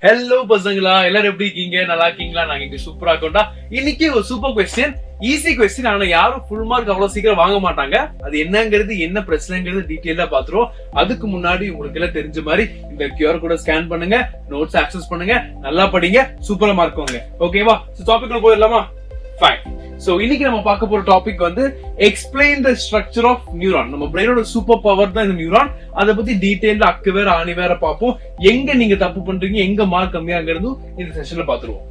Hello பசங்களா, எல்லாரும் எப்படி இருக்கீங்க? நல்லா இருக்கீங்களா? நாங்க இங்க சூப்பரா இருக்கோம்டா. இன்னைக்கு ஒரு சூப்பர் கொஸ்டின், ஈஸி கொஸ்டின். ஆனா யாரும் ஃபுல் மார்க் அவ்வளவு சீக்கிரம் வாங்க மாட்டாங்க. அது என்னங்கிறது, என்ன பிரச்சனைங்கிறது டீடைலா பாத்துருவோம். அதுக்கு முன்னாடி உங்களுக்கு எல்லாம் தெரிஞ்ச மாதிரி இந்த QR கோட ஸ்கேன் பண்ணுங்க, நோட்ஸ் ஆக்சஸ் பண்ணுங்க, நல்லா படிங்க, சூப்பரா மார்க் வாங்க. ஓகேவா? சோ டாபிக்ல போயிடலாமா? ஃபைன். சோ இன்னைக்கு நம்ம பார்க்க போற டாபிக் வந்து explain the structure of neuron. நம்ம பிரெயினோட சூப்பர் பவர் தான் இந்த நியூரான். அதை பத்தி டீடைல்ல அக்கு வேற ஆணி வேற பார்ப்போம். எங்க நீங்க தப்பு பண்றீங்க, எங்க மார்க் கம்மியாங்கிறதும் இந்த செஷன்ல பாத்துருவோம்.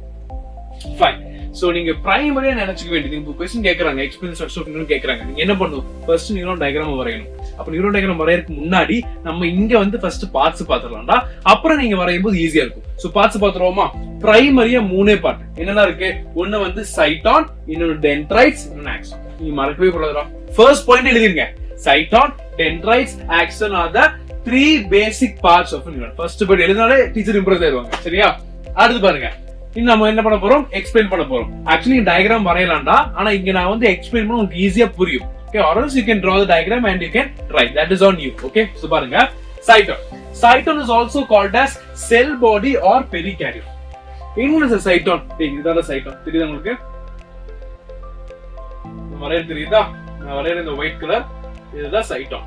ஃபைன். சோ நீங்க பிரைமரியா நினைச்சுக்க வேண்டியது, இப்போ क्वेश्चन கேக்குறாங்க எக்ஸ்பிளைன் ஸ்ட்ரக்சர் ஆஃப் நியூரான் கேக்குறாங்க, நீங்க என்ன பண்ணணும்? ஃபர்ஸ்ட் நியூரான் டயகிராம் வரையணும். அப்ப நியூரான் டயகிராம் வரையறதுக்கு முன்னாடி நம்ம இங்க வந்து ஃபர்ஸ்ட் பார்ட்ஸ் பாத்துறலாம்டா. அப்புறம் நீங்க வரையும் போது ஈஸியா இருக்கும். So parts பாத்துருவோமா? பிரைமரியா மூணே பார்ட் என்னென்ன இருக்கு? ஒன்னு வந்து சைட்டான், இன்னொன்னு டென்ட்ரைட்ஸ், இன்னொன்னு ஆக்சன். நீங்க மறக்கவே கூடாதுடா. ஃபர்ஸ்ட் பாயிண்ட் எழுதிருங்க. Cyton, dendrites, axon are the 3 basic parts of neuron. First point எழுதினாலே டீச்சர் இம்ப்ரெஸ் ஆயிடுவாங்க. சரியா? அடுத்து பாருங்க, இன்னும் நம்ம என்ன பண்ண போறோம்? எக்ஸ்பிளைன் பண்ண போறோம். ஆக்சுவலி டயகிராம் வரையலாம்டா, ஆனா இங்க நான் வந்து எக்ஸ்பிளைன் பண்ண உங்களுக்கு ஈஸியா புரியும். Okay, or else you can draw the diagram and you can write. That is on you. Okay, so பாருங்க, cyton. Cyton is also called as cell body or perikaryon. என்ன cyton? இதுதான் cyton. தெரியுதா உங்களுக்கு? வரைய தெரியுதா? நான் வரையற இந்த ஒயிட் கலர், இதுதான் cyton.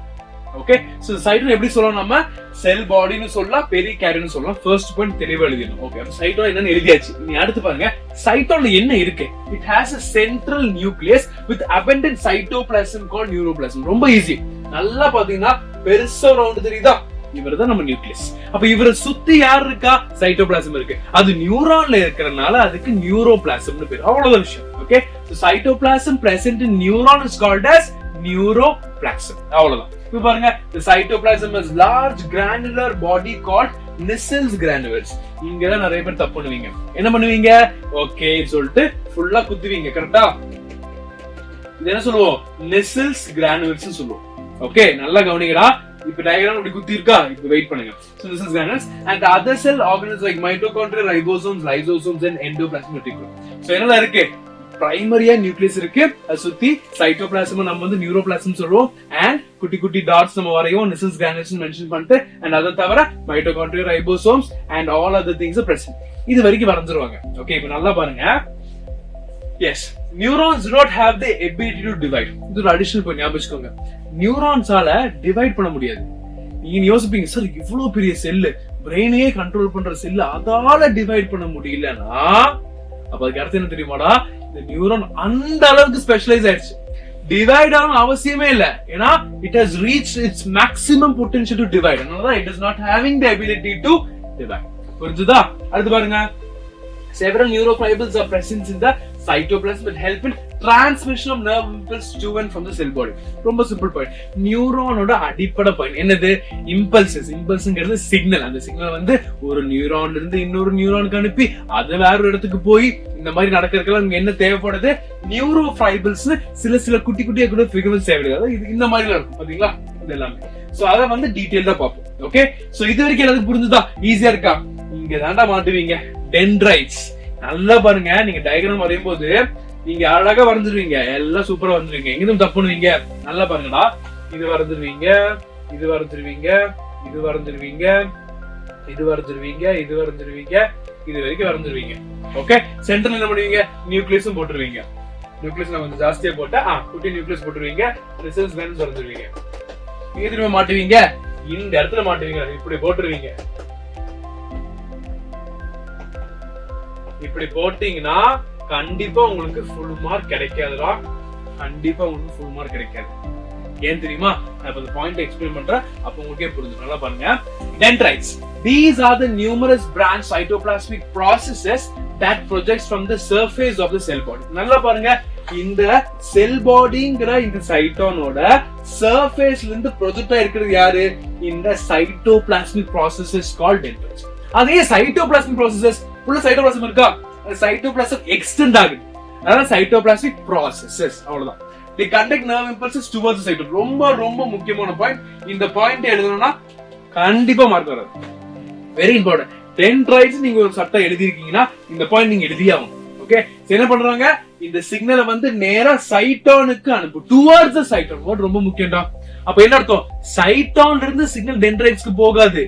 ஓகே, சோ சைட்டோன் எப்படி சொல்லலாம்? நம்ம செல் பாடின்னு சொல்லலாம், பெரிகாரியம்னு சொல்லலாம். ஃபர்ஸ்ட் பாயிண்ட் தெளிவா எழுதிடணும். ஓகே, அப்ப சைட்டோன் என்னன்னு எழுதியாச்சு. நீ அடுத்து பாருங்க, சைட்டோன்ல என்ன இருக்கு? It has a central nucleus with abundant cytoplasm called neuroplasm. ரொம்ப ஈஸி. நல்லா பாத்தீங்கன்னா பெருசா ரவுண்ட் தெரியுதா? இவர்தான் நம்ம நியூக்ளியஸ். அப்ப இவரை சுத்தி யார் இருக்கா? சைட்டோபிளாசம் இருக்கு. அது நியூரான்ல இருக்கறனால அதுக்கு நியூரோபிளாசம்னு பேர். அவ்வளவுதான் விஷயம். Okay, so cytoplasm present in neuron is called as neuroplasm. அவ்வளவுதான். இப்ப பாருங்க, the cytoplasm is large granular body called Nissls granules. இங்க தான் நிறைய பேர் தப்பு பண்ணுவீங்க. என்ன பண்ணுவீங்க? ஓகே சொல்லிட்டு ஃபுல்லா குத்துவீங்க. கரெக்ட்டா? இது என்ன சொல்லுவோம்? Nissls granules சொல்லுவோம். ஓகே, நல்லா கவனிங்கடா. இப்ப டயகிராம் இப்படி குத்தி இருக்கா? இப்ப வெயிட் பண்ணுங்க. So this is granules and the other cell organelles like mitochondria, ribosomes, lysosomes and endoplasmic reticulum. So என்னலாம் இருக்கு? பிரைமரியா நியூக்ளியஸ் இருக்கு, அது சுத்தி சைட்டோபிளாசம் நம்ம வந்து நியூரோபிளாசம் சொல்றோம். அண்ட் குட்டி குட்டி டாட்ஸ் நம்ம வரையும், நிசல்ஸ் கிரானுல்ஸ் மென்ஷன் பண்ணிட்டு, அண்ட் அதை தவிர mitochondria, ribosomes and all other things present. இது வரைக்கும் வரைஞ்சிருவாங்க. ஓகே, இப்ப நல்லா பாருங்க. Yes, neurons do not have the ability to divide. இது ஒரு அடிஷனல் பாயிண்ட் ஞாபகம் வச்சுக்கோங்க. நியூரான்ஸால டிவைட் பண்ண முடியாது. நீங்க யோசிப்பீங்க, சார் இவ்வளவு பெரிய செல்லு, பிரெயினையே கண்ட்ரோல் பண்ற செல்லு, அதால டிவைட் பண்ண முடியலன்னா அப்ப அதுக்கு அர்த்தம் என்ன தெரியுமாடா? இந்த நியூரான் அந்த அளவுக்கு ஸ்பெஷலைஸ் ஆயிடுச்சு, டிவைட் ஆன அவசியமே இல்ல. ஏன்னா it has reached its maximum potential to divide. அதனால it is not having the ability to divide. புரிஞ்சுதா? அடுத்து பாருங்க, several neurofibrils are present in the cytoplasm that help in transmission of nerve impulse to and from the cell body. ரொம்ப simple point. நியூரானோட அடிப்படை point என்னது? Impulses. இம்பல்ஸ்ங்கிறது signal. அந்த signal வந்து ஒரு நியூரான்ல இருந்து இன்னொரு நியூரானுக்கு அனுப்பி அது வேற ஒரு இடத்துக்கு போய் இந்த மாதிரி நடக்கிறதுக்கெல்லாம் என்ன தேவைப்படுது? நியூரோஃபைபிள்ஸ். சில குட்டி குட்டியா கூட ஃபிகர்ஸ் தேவைப்படுது. இது இந்த மாதிரி இருக்கும் பாத்தீங்களா? இது எல்லாமே. சோ அத வந்து டீடைலா பார்ப்போம். ஓகே, சோ இது வரைக்கும் எல்லாத்துக்கும் புரிஞ்சுதா? ஈஸியா இருக்கா? இங்க தாண்டா மாட்டுவீங்க. டென்ட்ரைட்ஸ். நல்லா பாருங்க, நீங்க டயகிராம் வரையும் போது நீங்க அழகா வரைஞ்சிருவீங்க, எல்லாம் சூப்பரா வரைஞ்சிருவீங்க. எங்க தப்பு பண்ணுவீங்க? நல்லா பாருங்கடா. இது வரைஞ்சிருவீங்க, இது வரைஞ்சிருவீங்க, இது வரைஞ்சிருவீங்க, இது வரைஞ்சிருவீங்க, இது வரைஞ்சிருவீங்க, இது வரைக்கும் வரைஞ்சிருவீங்க. ஓகே, சென்டர்ல என்ன பண்ணுவீங்க? நியூக்ளியஸும் போட்டுருவீங்க. நியூக்ளியஸ் நான் கொஞ்சம் ஜாஸ்தியா போட்டா குட்டி நியூக்ளியஸ் போட்டுருவீங்க. ரிசல்ட்ஸ் வேணும் வரைஞ்சிருவீங்க. நீங்க திரும்ப மாட்டுவீங்க, இந்த இடத்துல மாட்டுவீங்க, இப்படி போட்டுருவீங்க. இப்படி போட்டீங்கன்னா கண்டிப்பா உங்களுக்கு ஃபுல் மார்க் கிடைக்காதுடா. கண்டிப்பா உங்களுக்கு ஃபுல் மார்க் கிடைக்காது. ஏன் தெரியுமா? நான் இப்ப இந்த பாயிண்ட் எக்ஸ்பிளைன் பண்றேன், அப்ப உங்களுக்கே புரிஞ்சு. நல்லா பாருங்க, dendrites. These are the numerous branch cytoplasmic processes that projects from the surface of the cell body. நல்லா பாருங்க, இந்த செல் பாடிங்கிற இந்த சைட்டோனோட சர்ஃபேஸ்ல இருந்து ப்ரொஜெக்ட் ஆயிருக்கிறது யாரு? இந்த சைட்டோபிளாஸ்மிக் processes called dendrites. அதே சைட்டோபிளாஸ்மிக் processes உள்ள சைட்டோபிளாசம் இருக்கா? சைட்டோபிளாசம் எக்ஸ்டெண்ட் ஆகுது. அதாவது சைட்டோபிளாஸ்மிக் processes. அவ்வளவுதான். They conduct nerve impulses towards the cytoplasm. ரொம்ப ரொம்ப முக்கியமான பாயிண்ட். இந்த பாயிண்ட் எழுதணும்னா கண்டிப்பா மார்க் வராது. Very important. டென்ட்ரைட்ஸ் நீங்க ஒரு சட்டம் எழுதி இருக்கீங்கன்னா இந்த பாயிண்ட் நீங்க எழுதியே ஆகும். ஓகே, என்ன பண்றாங்க? இந்த சிக்னலை வந்து நேரா சைட்டானுக்கு அனுப்பு. Towards the cyton. ரொம்ப முக்கியம்டா. அப்ப என்ன அர்த்தம்? சைட்டான்ல இருந்து சிக்னல் டென்ட்ரைட்ஸ்க்கு போகாது.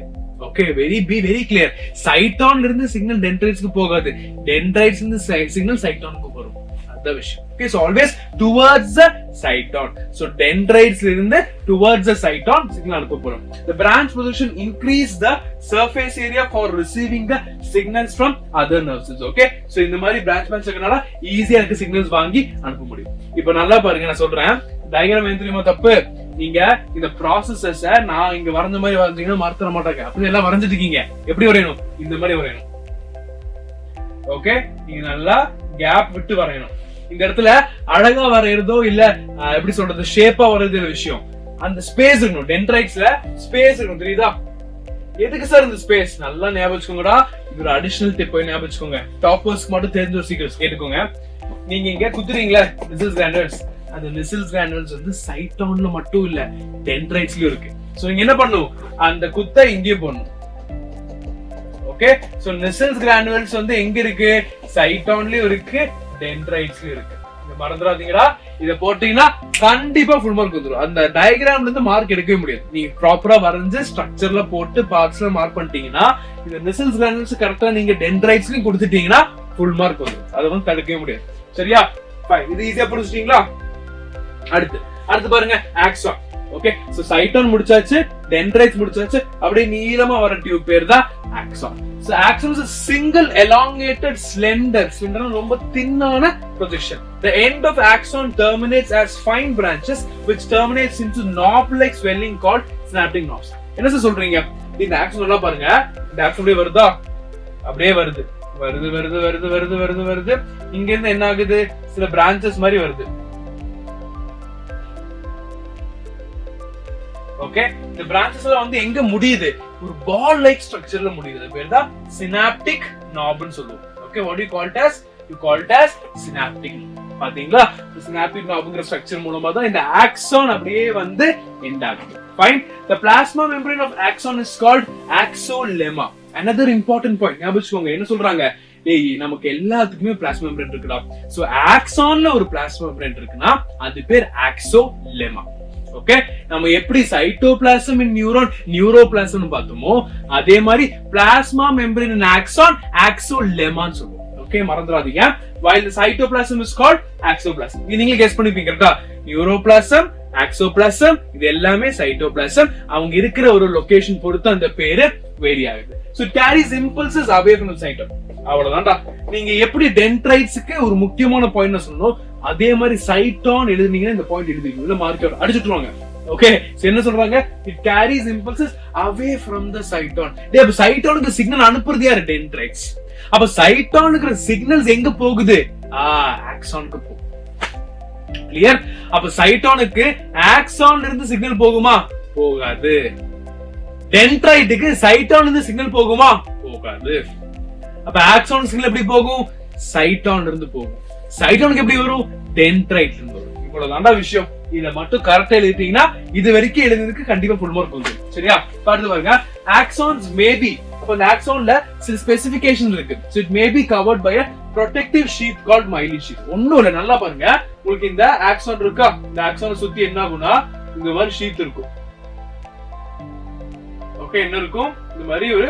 Okay, very clear. சைட்டான்ல இருந்து சிக்னல் டென்ட்ரைட்ஸ்க்கு போகாது, டென்ட்ரைட்ஸ் இருந்து சிக்னல் சைட்டானுக்கு வரும். அதான் விஷயம். Okay, so always towards the cyton. So dendrites இருந்து towards the cyton signal அனுப்ப போறோம். The branch position increase the surface area for receiving the signals from other nerves. Okay, so இந்த மாதிரி branch இருக்கனால ஈஸியா எனக்கு சிக்னல்ஸ் வாங்கி அனுப்ப முடியும். இப்போ நல்லா பாருங்க, நான் சொல்றேன் டயகிராம் எந்திரிமா தப்பு. நீங்க இந்த ப்ராசஸஸ் நான் இங்க வரைஞ்ச மாதிரி வரைஞ்சீங்கன்னா மறந்துட மாட்டாங்க. அப்படி எல்லாம் வரைஞ்சிட்டு இருக்கீங்க. எப்படி வரையணும்? இந்த மாதிரி வரையணும். ஓகே, நீங்க நல்லா கேப் விட்டு வரையணும். இந்த இடத்துல அழகா வரையறதோ இல்ல எப்படி சொல்றது ஷேப்பா வரையறது விஷயம். அந்த ஸ்பேஸ் இருக்கணும். டென்ட்ரைட்ஸ்ல ஸ்பேஸ் இருக்கணும். தெரியுதா? எதுக்கு சார் இந்த ஸ்பேஸ்? நல்லா ஞாபகம் வச்சுக்கோங்கடா. இது ஒரு அடிஷனல் டிப் ஞாபகம் வச்சுக்கோங்க. டாப்பர்ஸ்க்கு மட்டும் தெரிஞ்ச ஒரு சீக்ரெட்ஸ் கேட்டுக்கோங்க. நீங்க இங்க குத்துறீங்களா நிசில்ஸ் கிரானுல்ஸ், அந்த நிசில்ஸ் கிரானுல்ஸ் வந்து சைட்டான்ல மட்டும் இல்ல டென்ட்ரைட்ஸ்லயும் இருக்கு. சோ நீங்க என்ன பண்ணணும்? அந்த குத்தை இங்கேயே போடணும். ஓகே, சோ நிசில்ஸ் கிரானுல்ஸ் வந்து எங்க இருக்கு? சைட்டான்லயும் இருக்கு, டென்ட்ரைட்ஸ்லயும் இருக்கு. இத மறந்துடாதீங்கடா. இத போட்டீங்கன்னா கண்டிப்பா ஃபுல் மார்க் வந்துரும். அந்த டயகிராம்ல இருந்து மார்க் எடுக்கவே முடியாது. நீங்க ப்ராப்பரா வரைஞ்சு ஸ்ட்ரக்சர்ல போட்டு பார்ட்ஸ்ல மார்க் பண்ணிட்டீங்கன்னா, இந்த நிசில்ஸ் கிரானுல்ஸ் கரெக்டா நீங்க டென்ட்ரைட்ஸ்லயும் கொடுத்துட்டீங்கன்னா ஃபுல் மார்க் வந்துரும். அதை வந்து தடுக்கவே முடியாது. சரியா? ஃபைன். இது ஈஸியா புரிஞ்சுட்டீங்களா? அடுத்து பாருங்க ஆக்சான். ஓகே, சோ சைட்டான் முடிச்சாச்சு, டென்ட்ரைட்ஸ் முடிச்சாச்சு. அப்படியே நீளமா வர டியூப் பேர் தான் axon. So axon is a single elongated slender ரொம்ப தின்னான projection. The end of axon terminates as fine branches which terminates into knob-like swelling called synaptic knobs. என்ன சொல்றீங்க? இந்த axon நல்லா பாருங்க. இந்த axon அப்படியே வருதா? அப்படியே வருது. இங்க இருந்து என்ன ஆகுது? சில branches மாதிரி வருது. ஓகே, இந்த பிரான்ச்சஸ்ல வந்து எங்க முடியுது? ஒரு பால் லைக் ஸ்ட்ரக்சர்ல முடியுது. பேர் தான் சினாப்டிக் நாப்னு சொல்லுவோம். Okay, what you call it as? You call it as synaptic. பாத்தீங்களா? சினாப்டிக் நாப்ங்கிற ஸ்ட்ரக்சர் மூலமா தான் இந்த ஆக்சான் அப்படியே வந்து எண்ட் ஆகுது. Fine. The plasma membrane of axon is called axolemma. Another important point. ஞாபகம் வச்சுக்கோங்க. என்ன சொல்றாங்க? டேய், நமக்கு எல்லாத்துக்குமே பிளாஸ்மா மெம்பரேன் இருக்குடா. சோ ஆக்சான்ல ஒரு பிளாஸ்மா மெம்பரேன் இருக்குன்னா அது பேர் ஆக்சோலெமா. ஓகே, நம்ம எப்படி சைட்டோபிளாசம் இன் நியூரான் நியூரோபிளாசம் பார்த்தோமோ அதே மாதிரி பிளாஸ்மா மெம்பரேன் இன் ஆக்சான் ஆக்சோலெமான்னு சொல்லுவோம். ஓகே, மறந்துடாதீங்க. while the cytoplasm is called axoplasm. நீங்க கெஸ் பண்ணிப்பீங்க கரெக்ட்டா? நியூரோபிளாசம், ஆக்சோபிளாசம், இது எல்லாமே சைட்டோபிளாசம். அவங்க இருக்கிற ஒரு லொகேஷன் பொறுத்து அந்த பேரு வேரி ஆகுது. So it carries impulses away from the cytoplasm. அவ்வளவுதான்டா. நீங்க எப்படி டென்ட்ரைட்ஸ்க்கு ஒரு முக்கியமான பாயிண்ட் சொல்லணும், அதே மாதிரி சைட்டான் எழுதுனீங்கன்னா இந்த பாயிண்ட் எழுதிருக்கீங்க. இல்ல மார்க் அடிச்சுட்டுருவாங்க. ஓகே, என்ன சொல்றாங்க? It carries impulses away from the cyton. டேய், அப்ப சைட்டானுக்கு சிக்னல் அனுப்புறது யாரு? டென்ட்ரைட்ஸ். அப்ப சைட்டானுக்கு சிக்னல்ஸ் எங்க போகுது? ஆக்சானுக்கு போகுது. கிளியர்? அப்ப சைட்டானுக்கு ஆக்சான்ல இருந்து சிக்னல் போகுமா? போகாது. டென்ட்ரைட்டுக்கு சைட்டான்ல இருந்து சிக்னல் போகுமா? போகாது. அப்ப ஆக்சான் சிக்னல் எப்படி போகும்? சைட்டான்ல இருந்து போகும். சைட்டானுக்கு எப்படி வரும்? டென்ட்ரைட்ல இருந்து வரும். இவ்வளவுதான்டா விஷயம். இத மட்டும் கரெக்டா எழுதிட்டீங்கன்னா இது வரைக்கும் எழுதுறதுக்கு கண்டிப்பா ஃபுல் மார்க் வந்துரும். சரியா? பாருங்க பாருங்க. ஆக்சான்ஸ் மே பி, அப்ப இந்த ஆக்சான்ல சில ஸ்பெசிஃபிகேஷன் இருக்கு. So it may be covered by a protective sheath called myelin sheath. ஒண்ணும் இல்ல, நல்லா பாருங்க. உங்களுக்கு இந்த ஆக்சான் இருக்கா? இந்த ஆக்சானை சுத்தி என்ன ஆகும்னா இந்த மாதிரி ஷீத் இருக்கும். ஓகே, என்ன இருக்கும்? இந்த மாதிரி ஒரு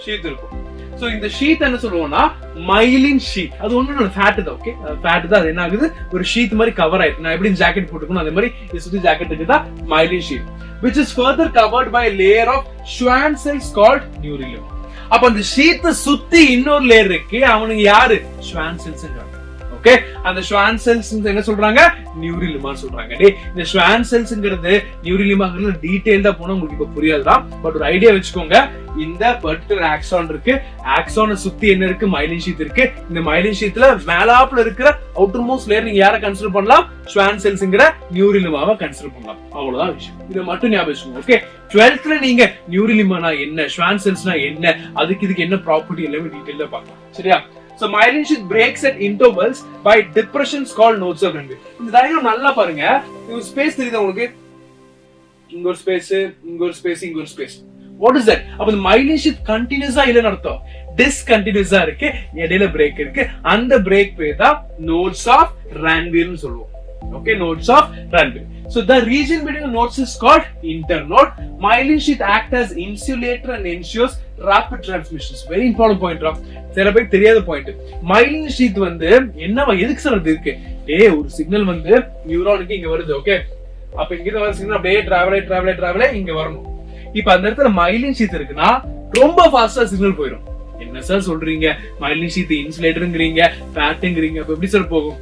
ஷீத் இருக்கும். சோ இந்த ஷீட் என்ன சொல்லுவோம்னா மைலின் ஷீட். அது ஒண்ணு ஃபேட் தான். ஓகே, ஃபேட் தான். அது என்ன ஆகுது? ஒரு ஷீட் மாதிரி கவர் ஆயிருக்கு. நான் எப்படி ஜாக்கெட் போட்டுக்கணும் அதே மாதிரி இது சுத்தி ஜாக்கெட் இருக்கு தான் myelin sheet, which is further covered by a layer of Schwann cells called neurilum. அப்ப அந்த ஷீட் சுத்தி இன்னொரு லேயர் இருக்கு. அவனுக்கு யாரு? Schwann cells. ஓகே, அந்த Schwann cells என்ன சொல்றாங்க? நியூரிலிமா சொல்றாங்க. டேய், இந்த Schwann cellsங்கிறது நியூரிலிமாங்கிறது டீடைலா போனா உங்களுக்கு இப்ப புரியாதுடா. பட் ஒரு ஐடியா வச்சுக்கோங்க. இந்த பர்டிகுலர் ஆக்சான் இருக்கு. ஆக்சானை சுத்தி என்ன இருக்கு? மைலின் ஷீத் இருக்கு. இந்த மைலின் ஷீத்ல மேலாப்ல இருக்கிற அவுட்டர் மோஸ்ட் லேயர் நீங்க யாரை கன்சிடர் பண்ணலாம்? Schwann cellsங்கிற நியூரிலிமாவை கன்சிடர் பண்ணலாம். அவ்வளவுதான் விஷயம். இத மட்டும் ஞாபகம் வச்சுக்கோங்க. ஓகே, 12th நீங்க நியூரிலிமானா என்ன, Schwann cellsனா என்ன, அதுக்கு இதுக்கு என்ன ப்ராப்பர்ட்டி எல்லாமே டீடைலா பார்க்கலாம். சரியா? So myelin sheath breaks at intervals by depressions called nodes of membrane. இந்த டயகிராம் நல்லா பாருங்க. இந்த ஸ்பேஸ் தெரியுதா உங்களுக்கு? இங்க ஒரு ஸ்பேஸ், இங்க ஒரு ஸ்பேஸ், இங்க ஒரு ஸ்பேஸ். What is that? அப்ப இந்த myelin sheath கண்டினியூஸா இல்லன்னு அர்த்தம். டிஸ்கண்டினியூஸா இருக்கு, இடையில பிரேக் இருக்கு. அந்த பிரேக் பேர் தான் nodes of Ranvier னு சொல்லுவோம். Okay, nodes of runway. So the region between the nodes is called internode. Myelin sheath act as insulator and ensures rapid transmissions. Very important point. சில பேருக்கு தெரியாத பாயிண்ட். myelin sheath வந்து என்னவா எதுக்கு sir அது இருக்கு? ஒரு சிக்னல் வந்து நியூரானுக்கு இங்க வருது. ஓகே, அப்ப இங்க இருந்து வர சிக்னல் அப்படியே டிராவல் இங்க வரணும். இப்ப அந்த இடத்துல myelin sheath இருக்குன்னா ரொம்ப ஃபாஸ்டா சிக்னல் போயிடும். என்ன சார் சொல்றீங்க? myelin sheath இன்சுலேட்டர்ங்கறீங்க, ஃபேட்ங்கறீங்க, அப்ப எப்படி சார் போகும்?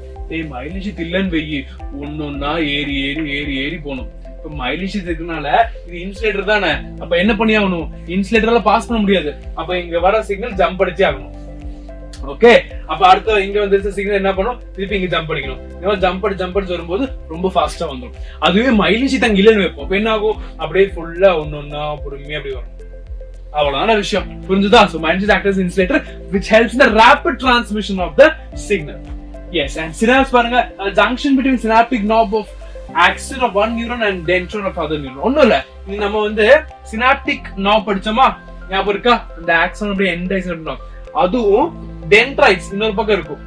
myelin sheath இல்லன்னு வெயி ஒன்னொன்னா ஏறி போகணும். இப்ப myelin sheath இருக்கனால இது இன்சுலேட்டர் தானே, அப்ப என்ன பண்ணி ஆகணும்? இன்சுலேட்டரால பாஸ் பண்ண முடியாது, அப்ப இங்க வர சிக்னல் ஜம்ப் அடிச்சே ஆகணும். ஓகே, அப்ப அடுத்த இங்க வந்து சிக்னல் என்ன பண்ணும்? திருப்பி இங்க ஜம்ப் அடிக்கணும். ஜம்ப் அடிச்சு வரும்போது ரொம்ப ஃபாஸ்டா வந்துடும். அதுவே myelin sheath அங்க இல்லன்னு வைப்போம், அப்ப என்ன ஆகும்? அப்படியே ஃபுல்லா ஒன்னொன்னா பொறுமையா அப்படி வரும். அவ்வளவுதான விஷயம், புரிஞ்சுதா? So myelin sheath acts as insulator which helps in the rapid transmission of the signal. Yes, and synapse பாருங்க, junction between synaptic knob of axon of one neuron and dendron of other neuron. ஒண்ணும் இல்ல, இது நம்ம வந்து synaptic knob படிச்சோமா, ஞாபகம் இருக்கா? அந்த axon அப்படியே end ஆகி இருக்கணும். அதுவும் dendrites இன்னொரு பக்கம் இருக்கும்.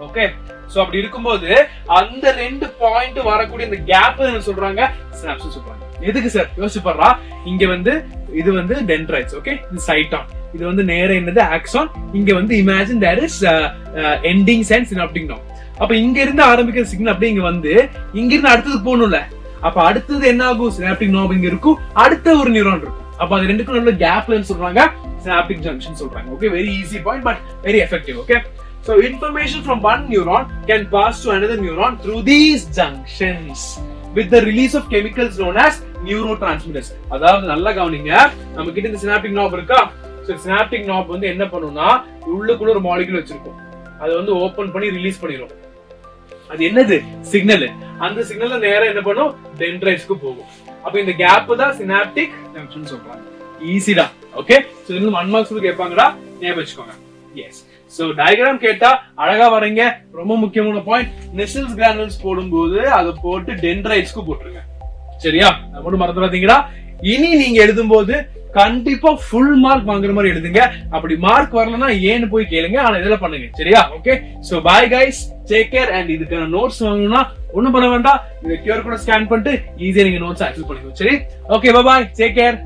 ஓகே, சோ அப்படி இருக்கும்போது அந்த ரெண்டு பாயிண்ட் வரக்கூடிய இந்த கேப் என்ன சொல்றாங்க? synapse சொல்றாங்க. எதுக்கு சார் யோசிச்சு பாருடா. இங்க வந்து இது வந்து dendrites, ஓகே, இது சைட்டான், இது வந்து நேரா என்னது ஆக்சான், இங்க வந்து imagine there is endings and synaptic knob. அப்ப இங்க இருந்து ஆரம்பிக்கிற சிக்னல் அப்படியே இங்க வந்து இங்க இருந்து அடுத்ததுக்கு போகணும்ல, அப்ப அடுத்தது என்ன ஆகும்? சினாப்டிக் நோப் இங்க இருக்கும், அடுத்த ஒரு நியூரான் இருக்கும். அப்ப அது ரெண்டுக்கும் நல்ல கேப்ல சொல்றாங்க சினாப்டிக் ஜங்ஷன் சொல்றாங்க. Okay, very easy point but very effective. Okay, so information from one neuron can pass to another neuron through these junctions with the release of chemicals known as neurotransmitters. அதாவது நல்லா கவனிங்க, நம்ம கிட்ட இந்த synaptic நோப் இருக்கா? Synaptic நாப் வந்து என்ன பண்ணும்னா உள்ளுக்குள்ள ஒரு மாலிக்யூல் வச்சிருக்கும், அதை வந்து ஓபன் பண்ணி ரிலீஸ் பண்ணிரும். அது என்னது? சிக்னல். அந்த சிக்னல்ல நேரா என்ன பண்ணும்? டென்ட்ரைட்ஸ்க்கு போகும். அப்ப இந்த கேப் தான் சினாப்டிக் ஜங்ஷன் சொல்றாங்க. ஈஸிடா. ஓகே, சோ இது 1 மார்க்ஸ்க்கு கேட்பாங்கடா, ஞாபகம் வச்சுக்கோங்க. எஸ், சோ டயகிராம் கேட்டா அழகா வரீங்க. ரொம்ப முக்கியமான பாயிண்ட், நெசில்ஸ் கிரானுல்ஸ் போடும்போது அதை போட்டு டென்ட்ரைட்ஸ்க்கு போட்டுருங்க. சரியா? அது மட்டும் மறந்துடாதீங்கடா. இனி நீங்க எழுதும்போது கண்டிப்பா ஃபுல் மார்க் வாங்குற மாதிரி எழுதுங்க. அப்படி மார்க் வரலன்னா ஏன்னு போய் கேளுங்க, ஆனா இதெல்லாம் பண்ணுங்க. சரியா? Okay, so bye guys, take care. And இதுக்கான நோட்ஸ் வாங்கணும்னா ஒண்ணும் பண்ண வேண்டாம், இந்த கியூஆர் கோட ஸ்கேன் பண்ணிட்டு ஈஸியா நீங்க நோட்ஸ் ஆக்சஸ் பண்ணிக்கோங்க. சரி, okay, bye bye, take care.